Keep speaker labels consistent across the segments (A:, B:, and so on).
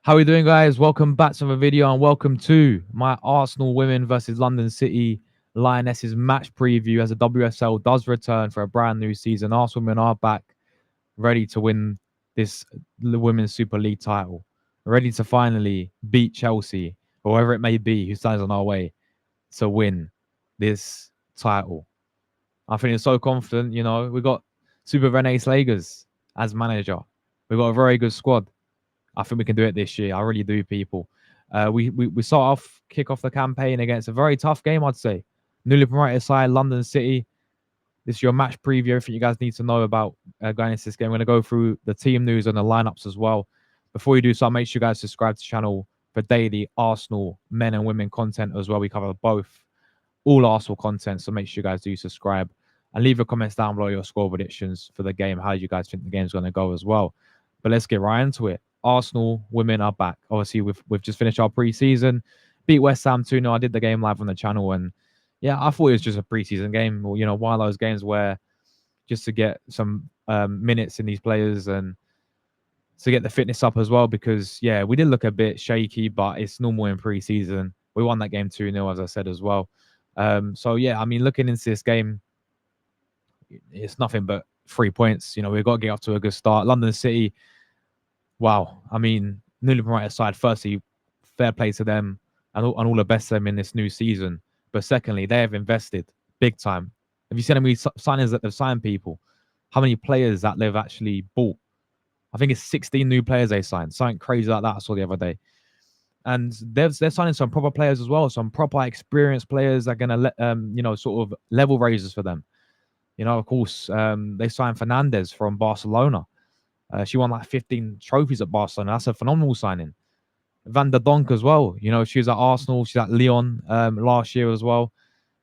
A: How are we doing, guys? Welcome back to the video and welcome to my Arsenal women versus London City Lionesses match preview as the WSL does return for a brand new season. Arsenal women are back, ready to win this Women's Super League title, ready to finally beat Chelsea, or whoever it may be who stands on our way to win this title. I think it's so confident. We got Super Renee Slagers as manager. We've got a very good squad. I think we can do it this year. I really do, people. We kick off the campaign against a very tough game, I'd say. Newly promoted side, London City. This is your match preview. Everything you guys need to know about going into this game. We're going to go through the team news and the lineups as well. Before you do so, make sure you guys subscribe to the channel for daily Arsenal men and women content as well. We cover all Arsenal content, so make sure you guys do subscribe and leave your comments down below your score predictions for the game. How do you guys think the game's going to go as well? But let's get right into it. Arsenal women are back. Obviously, we've just finished our pre-season, beat West Ham 2-0. I did the game live on the channel, and yeah, I thought it was just a pre-season game. One of those games where just to get some minutes in these players and to get the fitness up as well, because yeah, we did look a bit shaky, but it's normal in pre-season. We won that game 2-0, as I said as well. So yeah, I mean, looking into this game, it's nothing but 3 points. We've got to get off to a good start. London City, wow. I mean, newly promoted side, firstly, fair play to them and all the best to them in this new season. But secondly, they have invested big time. Have you seen how many signings that they've signed, people? How many players that they've actually bought? I think it's 16 new players they signed. Something crazy like that I saw the other day. And they're signing some proper players as well, some proper experienced players that are going to, sort of level raisers for them. Of course, they signed Fernandez from Barcelona. She won like 15 trophies at Barcelona. That's a phenomenal signing. Van der Donk as well. She was at Arsenal. She's at Lyon last year as well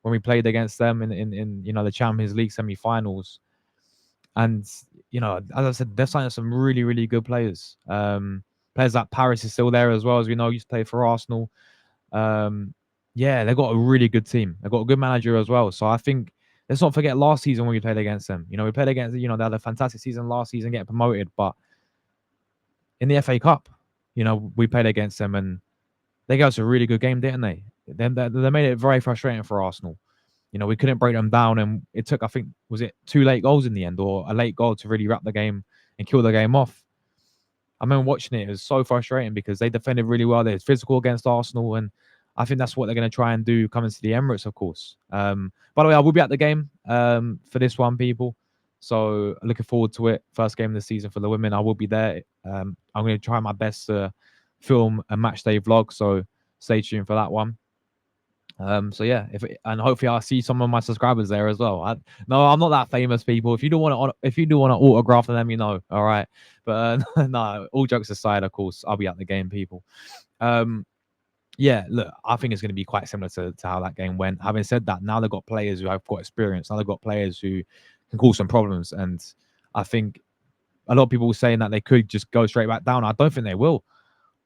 A: when we played against them in the Champions League semi-finals. And, as I said, they're signing some really, really good players. Players like Paris is still there as well, as we know, used to play for Arsenal. Yeah, they've got a really good team. They've got a good manager as well. So I think let's not forget last season when we played against them. We played against, they had a fantastic season last season, getting promoted. But in the FA Cup, we played against them and they gave us a really good game, didn't they? They made it very frustrating for Arsenal. We couldn't break them down, and it took, I think, was it 2 late goals in the end, or a late goal to really wrap the game and kill the game off? I remember watching it. It was so frustrating because they defended really well. They were physical against Arsenal, and I think that's what they're going to try and do coming to the Emirates, of course. By the way, I will be at the game for this one, people. So looking forward to it. First game of the season for the women. I will be there. I'm going to try my best to film a match day vlog. So stay tuned for that one. So yeah, and hopefully I'll see some of my subscribers there as well. No, I'm not that famous, people. If you do want to autograph them, let me know. All right, but no, all jokes aside, of course, I'll be at the game, people. Yeah, look, I think it's going to be quite similar to how that game went. Having said that, now they've got players who have got experience. Now they've got players who can cause some problems, and I think a lot of people were saying that they could just go straight back down. I don't think they will.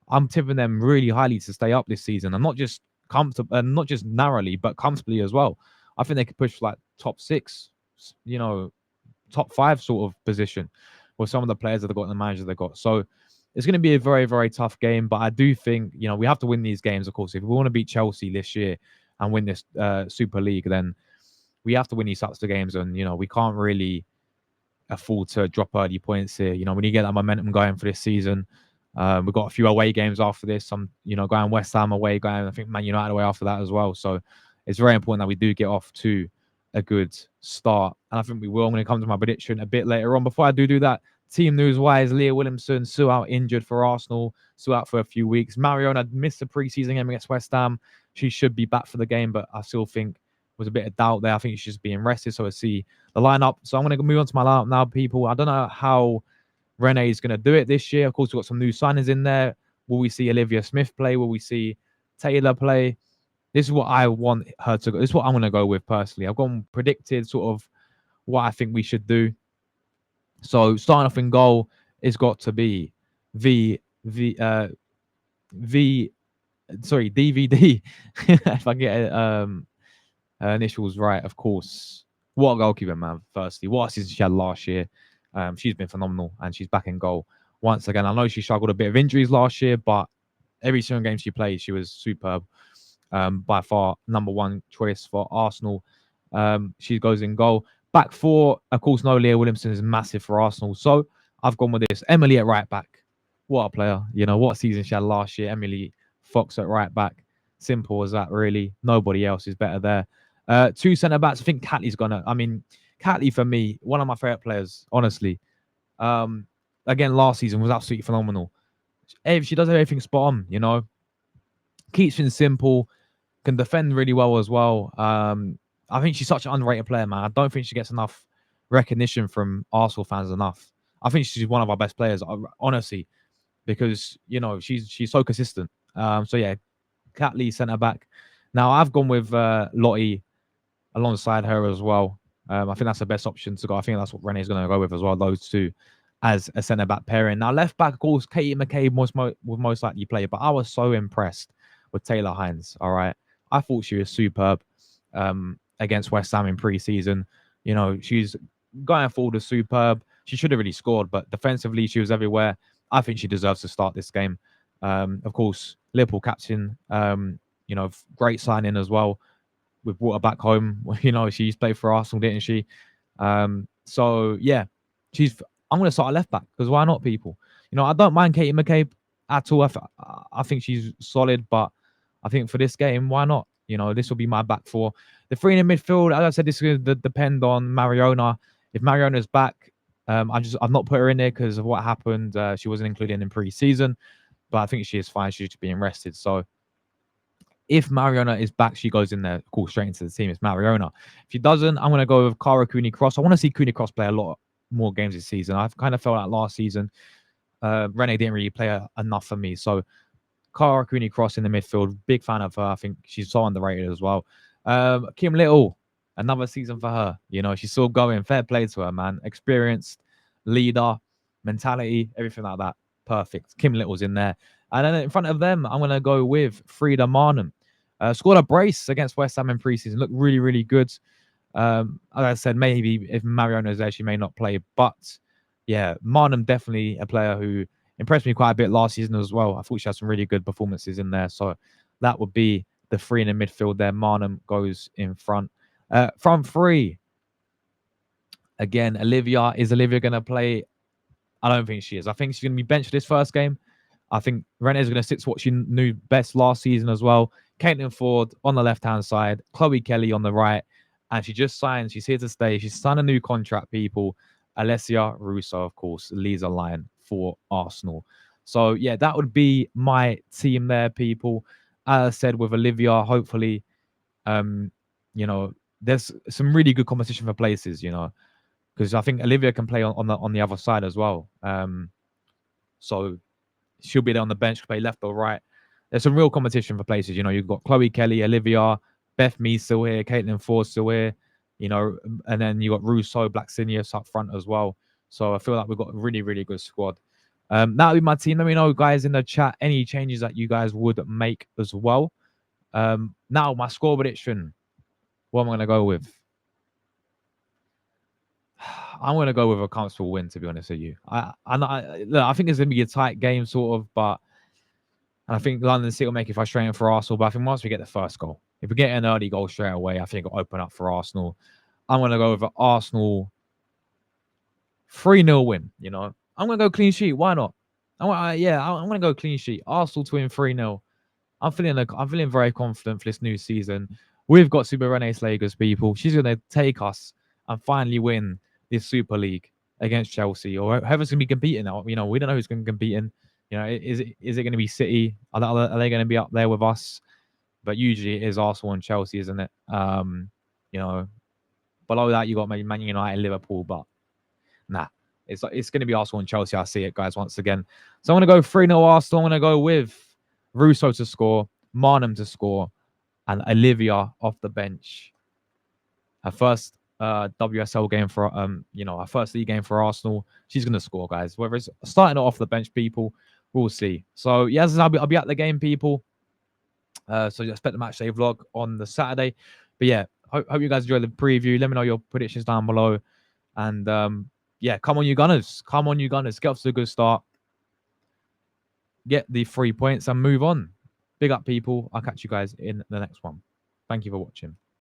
A: I'm tipping them really highly to stay up this season, and not just comfortable, and not just narrowly, but comfortably as well. I think they could push like top 6, top 5 sort of position with some of the players that they've got and the managers they've got. So it's going to be a very, very tough game, but I do think, we have to win these games, of course. If we want to beat Chelsea this year and win this Super League, then we have to win these types of games, and, we can't really afford to drop early points here. We need to get that momentum going for this season. We've got a few away games after this. Some, going West Ham away, going, I think, Man United away after that as well. So it's very important that we do get off to a good start. And I think we will. I'm going to come to my prediction a bit later on. Before I do that, team news-wise, Leah Williamson still out injured for Arsenal, still out for a few weeks. Marion missed the preseason game against West Ham. She should be back for the game, but I still think was a bit of doubt there. I think she's just being rested. So I see the lineup. So I'm going to move on to my lineup now, people. I don't know how Renee is going to do it this year. Of course, we've got some new signings in there. Will we see Olivia Smith play? Will we see Taylor play? This is what I want her to go. This is what I'm going to go with personally. I've gone predicted sort of what I think we should do. So starting off in goal, it's got to be DVD. If I get initials right, of course. What a goalkeeper, man. Firstly, what a season she had last year. She's been phenomenal, and she's back in goal. once again. I know she struggled a bit of injuries last year, but every single game she played, she was superb. By far number one choice for Arsenal. She goes in goal. Back four, of course, no Leah Williamson is massive for Arsenal. So I've gone with this. Emily at right back. What a player. You know, what season she had last year. Emily Fox at right back. Simple as that, really. Nobody else is better there. Two centre backs. I think Catley's gonna. I mean, Catley for me, one of my favourite players, honestly. Um, Again, last season was absolutely phenomenal. She does everything spot on, you know. Keeps things simple, can defend really well as well. I think she's such an underrated player, man. I don't think she gets enough recognition from Arsenal fans enough. I think she's one of our best players, honestly, because you know she's so consistent. So yeah, Catley centre back. Now I've gone with Lottie alongside her as well. I think that's the best option to go. I think that's what Rene's going to go with as well. Those two as a centre back pairing. Now left back, of course, Katie McCabe would most likely play, but I was so impressed with Taylor Hines. All right, I thought she was superb against West Ham in pre-season. You know, she's going forward is superb. She should have really scored, but defensively she was everywhere. I think she deserves to start this game. Of course, Liverpool captain. You know, great signing as well. We've brought her back home. You know, she used to play for Arsenal, didn't she? So yeah, she's. I'm going to start a left back because why not, people? You know, I don't mind Katie McCabe at all. I think she's solid, but I think for this game, why not? You know, this will be my back four. The three in the midfield, as I said, this is going to depend on Mariona. If Mariona's back, I've not put her in there because of what happened. She wasn't included in pre-season, but I think she is fine. She's just being rested. So if Mariona is back, she goes in there, of course, straight into the team. It's Mariona. If she doesn't, I'm going to go with Cara Cooney Cross. I want to see Cooney Cross play a lot more games this season. I've kind of felt like last season, Rene didn't really play enough for me. So Cara Cooney Cross in the midfield, big fan of her. I think she's so underrated as well. Kim Little, another season for her. You know, she's still going. Fair play to her, man. Experienced leader, mentality, everything like that. Perfect. Kim Little's in there. And then in front of them, I'm going to go with Frida Marnham. Scored a brace against West Ham in preseason. Looked really, really good. As I said, maybe if Mariona's there, she may not play. But yeah, Marnham definitely a player who impressed me quite a bit last season as well. I thought she had some really good performances in there. So that would be the three in the midfield there. Marnham goes in front. Front three. Again, Olivia. Is Olivia going to play? I don't think she is. I think she's going to be benched for this first game. I think Rene's going to stick to what she knew best last season as well. Caitlin Ford on the left-hand side, Chloe Kelly on the right. And she just signed. She's here to stay. She's signed a new contract, people. Alessia Russo, of course, leads a line for Arsenal. So, yeah, that would be my team there, people. As I said, with Olivia, hopefully, um, you know, there's some really good competition for places, you know, because I think Olivia can play on the other side as well. So she'll be there on the bench, play left or right. There's some real competition for places. You know, you've got Chloe Kelly, Olivia, Beth Mee still here, Caitlin Ford still here, you know, and then you got Russo, Black Sinius up front as well. So I feel like we've got a really, really good squad. That'll be my team. Let me know, guys, in the chat, any changes that you guys would make as well. Now, my score prediction. What am I going to go with? I'm going to go with a comfortable win, to be honest with you. I think it's going to be a tight game, sort of, but and I think London City will make it frustrating for Arsenal. But I think once we get the first goal, if we get an early goal straight away, I think it'll open up for Arsenal. I'm going to go with an Arsenal 3-0 win. You know, I'm going to go clean sheet. Why not? I'm going to go clean sheet. Arsenal to win 3-0. I'm feeling very confident for this new season. We've got Super Renee Slagers, people. She's going to take us and finally win this Super League against Chelsea or whoever's going to be competing. You know, we don't know who's going to be competing. You know, is it going to be City? Are they going to be up there with us? But usually it is Arsenal and Chelsea, isn't it? You know, below that you got maybe Man United, Liverpool, but nah, it's going to be Arsenal and Chelsea. I see it, guys, once again. So I'm going to go 3-0 Arsenal. I'm going to go with Russo to score, Marnham to score, and Olivia off the bench. Her first WSL game for her first league game for Arsenal. She's gonna score, guys. Whether it's starting off the bench, people, we'll see. So yes, I'll be at the game, people. So expect the match day vlog on the Saturday. But yeah, hope you guys enjoy the preview. Let me know your predictions down below. And yeah, come on, you Gunners. Come on, you Gunners. Get off to a good start. get the 3 points and move on. Big up, people. I'll catch you guys in the next one. Thank you for watching.